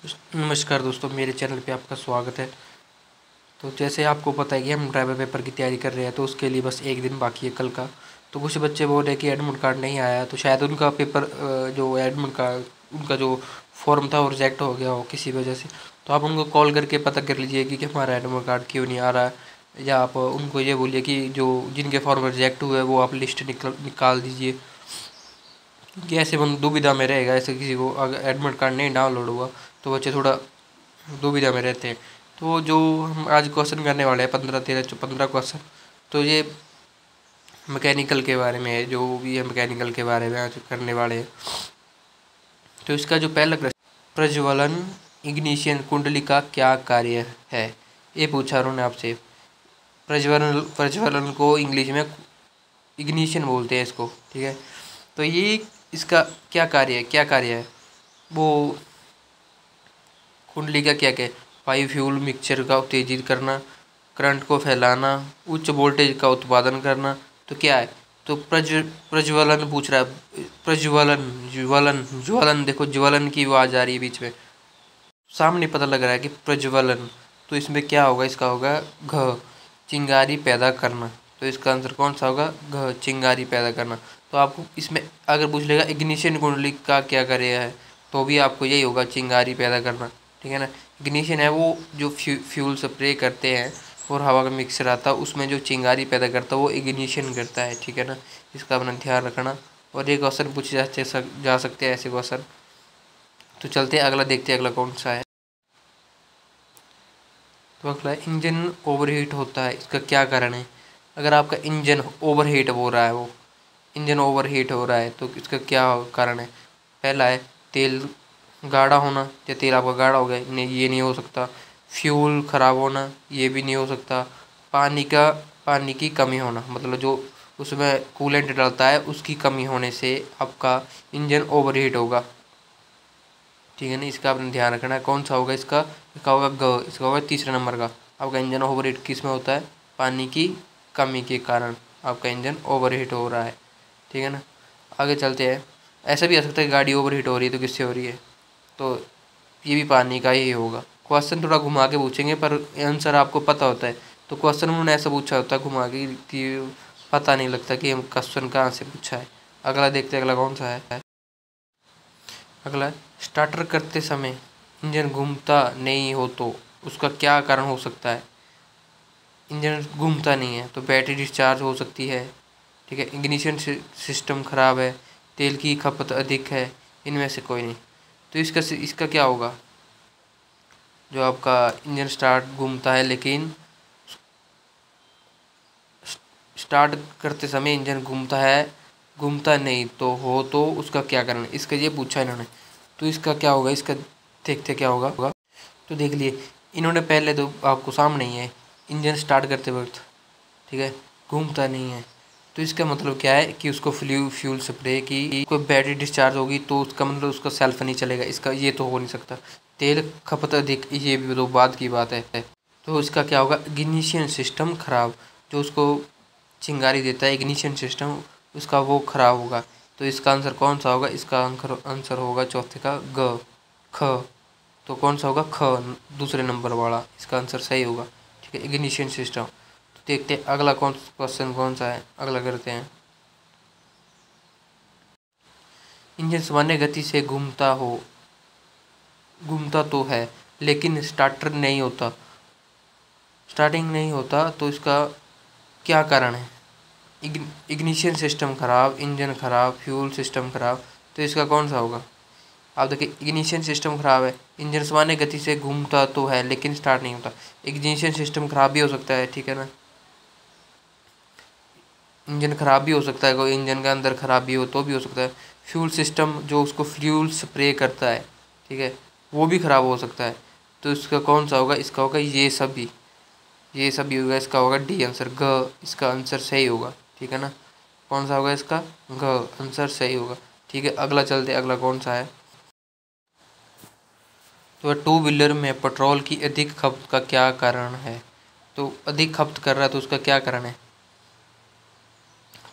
नमस्कार दोस्तों, मेरे चैनल पे आपका स्वागत है। तो जैसे आपको पता है कि हम ड्राइवर पेपर की तैयारी कर रहे हैं, तो उसके लिए बस एक दिन बाकी है कल का। तो कुछ बच्चे बोल रहे हैं कि एडमिट कार्ड नहीं आया, तो शायद उनका पेपर जो एडमिट कार्ड उनका जो फॉर्म था वो रिजेक्ट हो गया हो किसी वजह से। तो आप उनको कॉल करके पता कर लीजिए कि हमारा एडमिट कार्ड क्यों नहीं आ रहा है, या आप उनको ये बोलिए कि जो जिनके फॉर्म रिजेक्ट हुए वो आप लिस्ट निकाल दीजिए, कि ऐसे बंद दुविधा में रहेगा। ऐसे किसी को अगर एडमिट कार्ड नहीं डाउनलोड हुआ तो बच्चे थोड़ा दुविधा में रहते हैं। तो जो हम आज क्वेश्चन करने वाले हैं 15 क्वेश्चन, तो ये मैकेनिकल के बारे में है, जो भी है मैकेनिकल के बारे में आज करने वाले हैं। तो इसका जो पहला प्रश्न, प्रज्वलन इग्निशन कुंडली का क्या कार्य है, ये पूछा उन्होंने आपसे। प्रज्वलन को इंग्लिश में इग्निशन बोलते हैं इसको, ठीक है। तो ये इसका क्या कार्य है वो कुंडली का क्या क्या है? वायु फ्यूल मिक्सचर का उत्तेजित करना, करंट को फैलाना, उच्च वोल्टेज का उत्पादन करना। तो क्या है? तो प्रज्वलन पूछ रहा है। प्रज्वलन, ज्वलन, ज्वलन, देखो ज्वलन की आवाज आ रही है बीच में, सामने पता लग रहा है कि प्रज्वलन। तो इसमें क्या होगा? इसका होगा घ, चिंगारी पैदा करना। तो इसका आंसर कौन सा होगा? घ, चिंगारी पैदा करना। तो आपको इसमें अगर पूछ लेगा इग्निशन कुंडली का क्या कार्य है, तो भी आपको यही होगा, चिंगारी पैदा करना, ठीक है ना। इग्निशन है वो जो फ्यूल स्प्रे करते हैं और हवा का मिक्सर आता है, उसमें जो चिंगारी पैदा करता है वो इग्निशन करता है, ठीक है ना। इसका अपना ध्यान रखना। और ये क्वेश्चन पूछे जा सकते हैं ऐसे क्वेश्चन। तो चलते हैं अगला, देखते हैं अगला कौन सा है। तो अगला, इंजन ओवरहीट होता है, इसका क्या कारण है? अगर आपका इंजन ओवरहीट हो रहा है, वो इंजन ओवरहीट हो रहा है, तो इसका क्या कारण है? पहला है तेल गाढ़ा होना, या तेल आपका गाढ़ा हो गया, नहीं ये नहीं हो सकता। फ्यूल खराब होना, ये भी नहीं हो सकता। पानी की कमी होना, मतलब जो उसमें कूलेंट डलता है उसकी कमी होने से आपका इंजन ओवरहीट होगा, ठीक है ना। इसका आपने ध्यान रखना है। कौन सा होगा इसका होगा ग, इसका होगा तीसरे नंबर का। आपका इंजन ओवरहीट किस में होता है? पानी की कमी के कारण आपका इंजन ओवरहीट हो रहा है, ठीक है ना। आगे चलते हैं। ऐसा भी आ सकता है कि गाड़ी ओवरहीट हो रही है, तो किससे हो रही है? तो ये भी पानी का ही होगा। क्वेश्चन थोड़ा घुमा के पूछेंगे, पर आंसर आपको पता होता है। तो क्वेश्चन उन्होंने ऐसा पूछा होता है घुमा के कि पता नहीं लगता कि हम क्वेश्चन कहाँ से पूछा है। अगला देखते हैं, अगला कौन सा है। अगला, स्टार्टर करते समय इंजन घूमता नहीं हो तो उसका क्या कारण हो सकता है? इंजन घूमता नहीं है तो बैटरी डिस्चार्ज हो सकती है, ठीक है। इग्निशन सिस्टम खराब है, तेल की खपत अधिक है, इनमें से कोई नहीं। तो इसका क्या होगा? जो आपका इंजन स्टार्ट घूमता है, लेकिन स्टार्ट करते समय इंजन घूमता नहीं तो तो उसका क्या कारण है? इसका ये पूछा है इन्होंने। तो इसका क्या होगा? इसका देखते क्या होगा। तो देख लिए इन्होंने, पहले तो आपको सामने ही है, इंजन स्टार्ट करते वक्त, ठीक है, घूमता नहीं है। तो इसका मतलब क्या है कि उसको फ्यूल स्प्रे की कोई बैटरी डिस्चार्ज होगी, तो उसका मतलब उसका सेल्फ नहीं चलेगा। इसका ये तो हो नहीं सकता। तेल खपत अधिक, ये भी तो बाद की बात है। तो इसका क्या होगा? इग्निशन सिस्टम खराब, जो उसको चिंगारी देता है इग्निशन सिस्टम, उसका वो खराब होगा। तो इसका आंसर कौन सा होगा? इसका आंसर होगा चौथे का ग, ख। तो कौन सा होगा? ख, दूसरे नंबर वाला, इसका आंसर सही होगा, ठीक है, इग्निशन सिस्टम। तो देखते हैं अगला क्वेश्चन कौन सा है, अगला करते हैं। इंजन सामान्य गति से घूमता तो है, लेकिन स्टार्टिंग नहीं होता, तो इसका क्या कारण है? इग्निशन सिस्टम खराब, इंजन खराब, फ्यूल सिस्टम खराब। तो इसका कौन सा होगा? आप देखिए, इग्निशन सिस्टम खराब है, इंजन सामान्य गति से घूमता तो है लेकिन स्टार्ट नहीं होता। इग्निशन सिस्टम खराब भी हो सकता है, ठीक है ना। इंजन खराब भी हो सकता है, कोई इंजन के अंदर खराबी हो तो भी हो सकता है। फ्यूल सिस्टम जो उसको फ्यूल स्प्रे करता है, ठीक है, वो भी खराब हो सकता है। तो इसका कौन सा होगा? इसका होगा ये सभी होगा। इसका होगा डी आंसर, घ, इसका आंसर सही होगा, ठीक है ना। कौन सा होगा इसका? घ, आंसर सही होगा, ठीक है। अगला चलते, अगला कौन सा है। तो टू व्हीलर में पेट्रोल की अधिक खपत का क्या कारण है? तो अधिक खपत कर रहा है तो उसका क्या कारण है?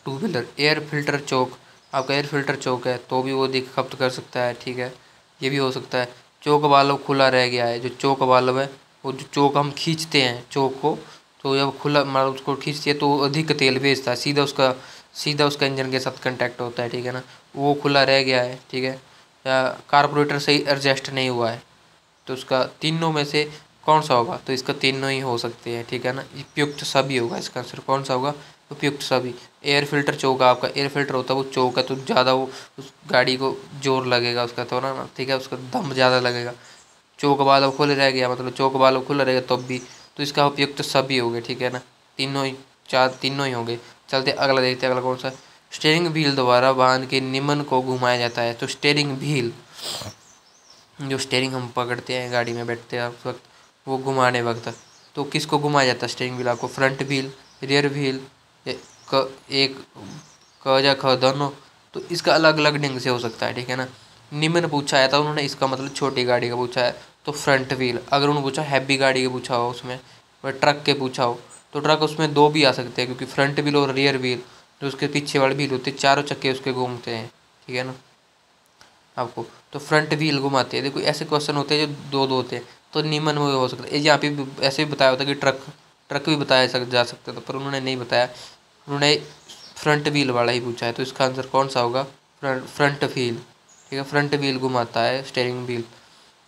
टू व्हीलर एयर फिल्टर चौक, आपका एयर फिल्टर चौक है तो भी वो अधिक खपत कर सकता है, ठीक है, ये भी हो सकता है। चोक वाल्व खुला रह गया है। जो चोक वाल्व है वो जो चोक हम खींचते हैं चोक को, तो जब खुला मतलब उसको खींचते हैं तो अधिक तेल भेजता है, सीधा उसका इंजन के साथ कांटेक्ट होता है, ठीक है ना। वो खुला रह गया है, ठीक है, या कार्बोरेटर सही एडजस्ट नहीं हुआ है, तो उसका तीनों में से कौन सा होगा? तो इसका तीनों ही हो सकते हैं, ठीक है ना। उपयुक्त सभी होगा इसका आंसर। कौन सा होगा? उपयुक्त सभी। एयर फिल्टर चोक, आपका एयर फिल्टर होता है वो चोक है, तो ज़्यादा वो उस गाड़ी को जोर लगेगा उसका, तो ना, ठीक है, उसका दम ज़्यादा लगेगा। चोक वाल्व खुले रह गया, मतलब चोक वाल्व खुला रहेगा तब भी, तो इसका उपयुक्त सभी हो गए, ठीक है ना। तीनों ही, तीनों ही होंगे। चलते अगला देखते हैं, अगला कौन सा? स्टीयरिंग व्हील द्वारा वाहन के नियमन को घुमाया जाता है। तो स्टीयरिंग व्हील, जो स्टीयरिंग हम पकड़ते हैं गाड़ी में बैठते हैं उस वक्त, वो घुमाने वक्त, तो किसको घुमाया जाता है स्टीयरिंग व्हील? आपको फ्रंट व्हील, रियर व्हील, एक क या ख दोनों, तो इसका अलग अलग ढंग से हो सकता है, ठीक है ना। निम्न पूछा है तो उन्होंने इसका मतलब छोटी गाड़ी का पूछा है, तो फ्रंट व्हील। अगर उन्होंने पूछा हैवी गाड़ी का पूछा हो, उसमें ट्रक के पूछा हो, तो ट्रक उसमें दो भी आ सकते हैं, क्योंकि फ्रंट व्हील और रियर व्हील जो उसके पीछे वाले व्हील होते हैं, चारों चक्के उसके घूमते हैं, ठीक है ना। आपको तो फ्रंट व्हील घुमाते हैं। देखो ऐसे क्वेश्चन होते हैं जो दो दो होते हैं, तो निम्न में हो सकता है। यहाँ पे ऐसे भी बताया होता है कि ट्रक भी बताया जा सकता था, पर उन्होंने नहीं बताया, उन्होंने फ्रंट व्हील वाला ही पूछा है। तो इसका आंसर कौन सा होगा? फ्रंट व्हील, ठीक है, फ्रंट व्हील घुमाता है स्टीयरिंग व्हील।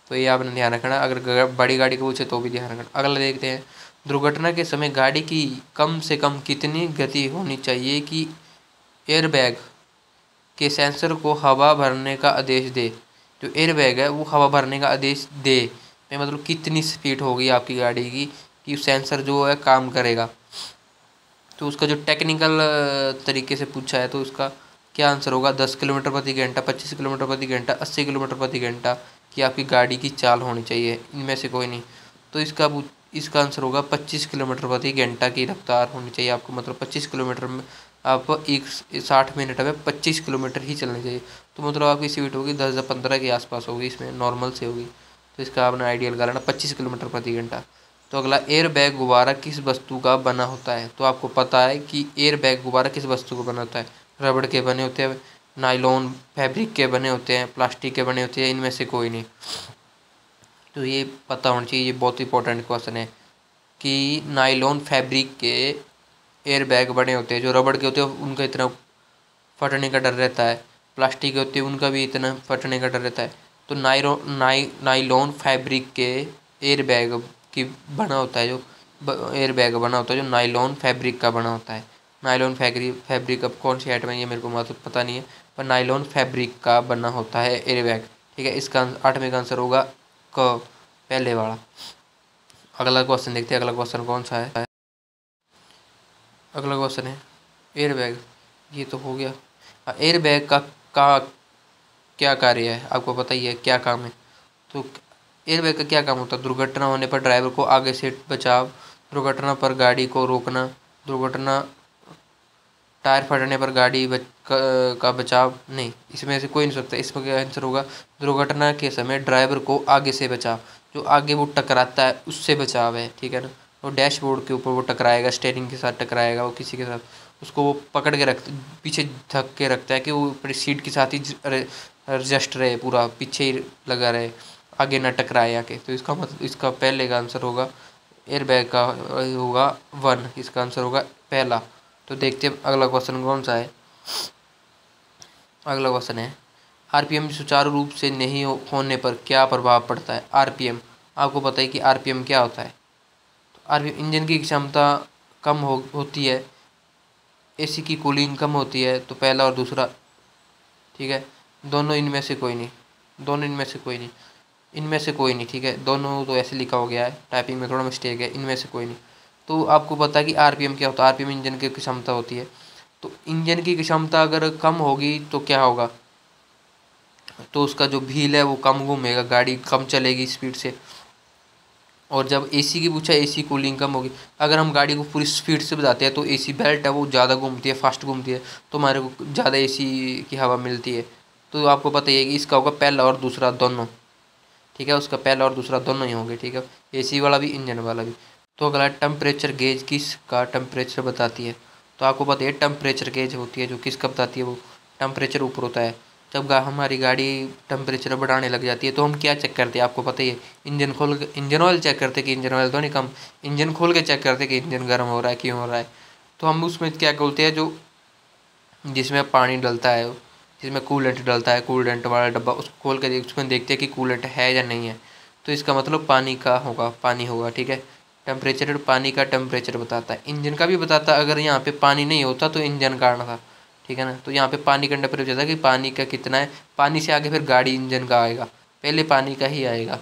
तो ये आपने ध्यान रखना। अगर बड़ी गाड़ी को पूछे तो भी ध्यान रखना। अगला देखते हैं, दुर्घटना के समय गाड़ी की कम से कम कितनी गति होनी चाहिए कि एयरबैग के सेंसर को हवा भरने का आदेश दे? जो एयरबैग है वो हवा भरने का आदेश दे, मैं मतलब कितनी स्पीड होगी आपकी गाड़ी की कि सेंसर जो है काम करेगा? तो उसका जो टेक्निकल तरीके से पूछा है, तो उसका क्या आंसर होगा? 10 किलोमीटर प्रति घंटा, 25 किलोमीटर प्रति घंटा, 80 किलोमीटर प्रति घंटा की आपकी गाड़ी की चाल होनी चाहिए, इनमें से कोई नहीं। तो इसका आंसर होगा 25 किलोमीटर प्रति घंटा की रफ्तार होनी चाहिए आपको, मतलब 25 किलोमीटर में आप एक 60 मिनट में 25 किलोमीटर ही चलनी चाहिए। तो मतलब आपकी स्पीड होगी 10 या 15 के आसपास होगी, इसमें नॉर्मल से होगी। तो इसका आपने आइडियल कराना 25 किलोमीटर प्रति घंटा। तो अगला, एयर बैग गुब्बारा किस वस्तु का बना होता है? तो आपको पता है कि एयर बैग गुब्बारा किस वस्तु का बना होता है? रबड़ के बने होते हैं, नायलॉन फैब्रिक के बने होते हैं, प्लास्टिक के बने होते हैं, इनमें से कोई नहीं। तो ये पता होना चाहिए, ये बहुत इंपॉर्टेंट क्वेश्चन है कि नायलॉन फैब्रिक के एयर बैग बने होते हैं। जो रबड़ के होते हैं उनका इतना फटने का डर रहता है, प्लास्टिक के होते हैं उनका भी इतना फटने का डर रहता है। तो नायलॉन फैब्रिक के एयर बैग की बना होता है, जो एयर बैग बना होता है जो नायलॉन फैब्रिक का बना होता है। नायलॉन फैब्रिक अब कौन सी आइटम है ये मेरे को मतलब पता नहीं है, पर नायलॉन फैब्रिक का बना होता है एयर बैग, ठीक है। इसका 8वें का आंसर होगा क, पहले वाला। अगला क्वेश्चन देखते हैं, अगला क्वेश्चन कौन सा है? अगला क्वेश्चन है एयर बैग, ये तो हो गया। एयर बैग का क्या कार्य है? आपको पता ही है क्या काम है। तो एयरबैग का क्या काम होता है? दुर्घटना होने पर ड्राइवर को आगे से बचाव, दुर्घटना पर गाड़ी को रोकना, दुर्घटना, टायर फटने पर गाड़ी का बचाव। नहीं, इसमें से कोई नहीं सकता। इसमें क्या आंसर होगा? दुर्घटना के समय ड्राइवर को आगे से बचाव, जो आगे वो टकराता है उससे बचाव है, ठीक है ना। वो डैशबोर्ड के ऊपर वो टकराएगा, स्टीयरिंग के साथ टकराएगा, वो किसी के साथ, उसको वो पकड़ के पीछे धक के रखता है कि वो अपनी सीट के साथ ही एडजस्ट रहे, पूरा पीछे ही लगा रहे, आगे ना टकराए आके। तो इसका मतलब इसका पहले का आंसर होगा एयरबैग का होगा 1, इसका आंसर होगा पहला। तो देखते हैं अगला क्वेश्चन कौन सा है। अगला क्वेश्चन है, आरपीएम सुचारू रूप से नहीं होने पर क्या प्रभाव पड़ता है? आरपीएम, आपको पता है कि आरपीएम क्या होता है? तो आरपीएम इंजन की क्षमता कम होती है, एसी की कूलिंग कम होती है, तो पहला और दूसरा, ठीक है। दोनों इनमें से कोई नहीं, दोनों इनमें से कोई नहीं, इनमें से कोई नहीं, ठीक है। दोनों तो ऐसे लिखा हो गया है, टाइपिंग में थोड़ा मिस्टेक है, इनमें से कोई नहीं। तो आपको पता है कि आरपीएम क्या होता है? आरपीएम इंजन की क्षमता होती है। तो इंजन की क्षमता अगर कम होगी तो क्या होगा? तो उसका जो व्हील है वो कम घूमेगा, गाड़ी कम चलेगी स्पीड से। और जब एसी की पूछा, एसी कूलिंग कम होगी। अगर हम गाड़ी को पूरी स्पीड से बजाते हैं तो एसी बेल्ट है वो ज़्यादा घूमती है, फास्ट घूमती है, तो हमारे को ज़्यादा एसी की हवा मिलती है। तो आपको पता ही है कि इसका होगा पहला और दूसरा दोनों, ठीक है। उसका पहला और दूसरा दोनों ही होंगे, ठीक है, एसी वाला भी इंजन वाला भी। तो अगला, टेम्परेचर गेज किस का टेम्परेचर बताती है? तो आपको पता है टेम्परेचर गेज होती है जो किसका बताती है? वो टेम्परेचर ऊपर होता है, जब हमारी गाड़ी टेम्परेचर बढ़ाने लग जाती है तो हम क्या चेक करते हैं, आपको पता ही है, इंजन खोल के इंजन ऑयल चेक करते कि इंजन ऑयल तो नहीं कम, इंजन खोल के चेक करते कि इंजन गर्म हो रहा है, क्यों हो रहा है। तो हम उसमें क्या बोलते हैं, जो जिसमें पानी डलता है, जिसमें कूलेंट डलता है, कूलेंट वाला डब्बा, उसको खोल के उसमें देखते हैं कि कूलेंट है या नहीं है। तो इसका मतलब पानी का होगा, पानी होगा, ठीक है। टेम्परेचर पानी का टेम्परेचर बताता है, इंजन का भी बताता है। अगर यहाँ पे पानी नहीं होता तो इंजन काटना था, ठीक है ना। तो यहाँ पे पानी का टेम्परेचर था कि पानी का कितना है, पानी से आगे फिर गाड़ी इंजन का आएगा, पहले पानी का ही आएगा,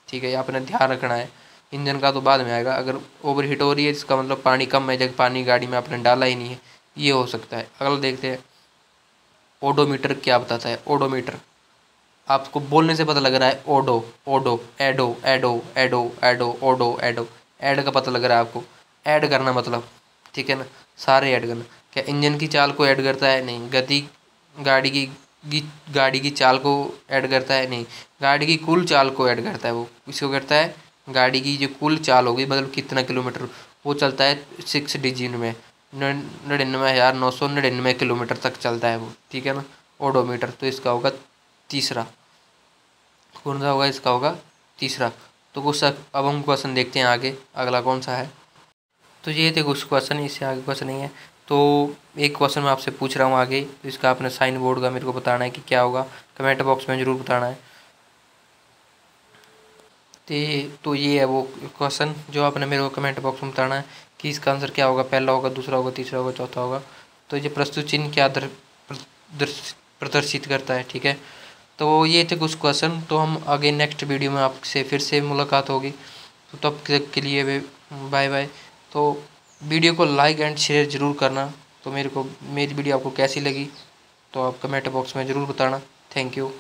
ठीक है। ये आपने ध्यान रखना है, इंजन का तो बाद में आएगा। अगर ओवर हीट हो रही है इसका मतलब पानी कम है, जब पानी गाड़ी में आपने डाला ही नहीं है, ये हो सकता है। अगला देखते हैं, ओडोमीटर क्या बताता है। ओडोमीटर आपको बोलने से पता लग रहा है, ओडो ओडो एडो एडो एडो एडो ओडो एडो, ऐड का पता लग रहा है आपको, ऐड करना मतलब, ठीक है ना, सारे ऐड करना। क्या इंजन की चाल को ऐड करता है? नहीं। गति गाड़ी गाड़ी की चाल को ऐड करता है? नहीं। गाड़ी की कुल चाल को ऐड करता है, वो इसको करता है, गाड़ी की जो कुल चाल होगी, मतलब कितना किलोमीटर वो चलता है, 6 डिजिट में 99,999 किलोमीटर तक चलता है वो, ठीक है ना, ओडोमीटर। तो इसका होगा तीसरा, कौन सा होगा, इसका होगा तीसरा। तो कुछ अब हम क्वेश्चन देखते हैं आगे, अगला कौन सा है। तो ये थे कुछ क्वेश्चन, इससे आगे क्वेश्चन नहीं है। तो एक क्वेश्चन मैं आपसे पूछ रहा हूँ आगे, तो इसका आपने साइन बोर्ड का मेरे को बताना है कि क्या होगा, कमेंट बॉक्स में ज़रूर बताना है। तो ये है वो क्वेश्चन जो आपने मेरे को कमेंट बॉक्स में बताना है कि इसका आंसर क्या होगा, पहला होगा, दूसरा होगा, तीसरा होगा, चौथा होगा। तो ये प्रस्तुत चिन्ह क्या प्रदर्शित करता है, ठीक है। तो ये थे कुछ क्वेश्चन। तो हम आगे नेक्स्ट वीडियो में आपसे फिर से मुलाकात होगी, तो तब तक के लिए बाय बाय। तो वीडियो को लाइक एंड शेयर ज़रूर करना। तो मेरी वीडियो आपको कैसी लगी तो आप कमेंट बॉक्स में ज़रूर बताना। Thank you.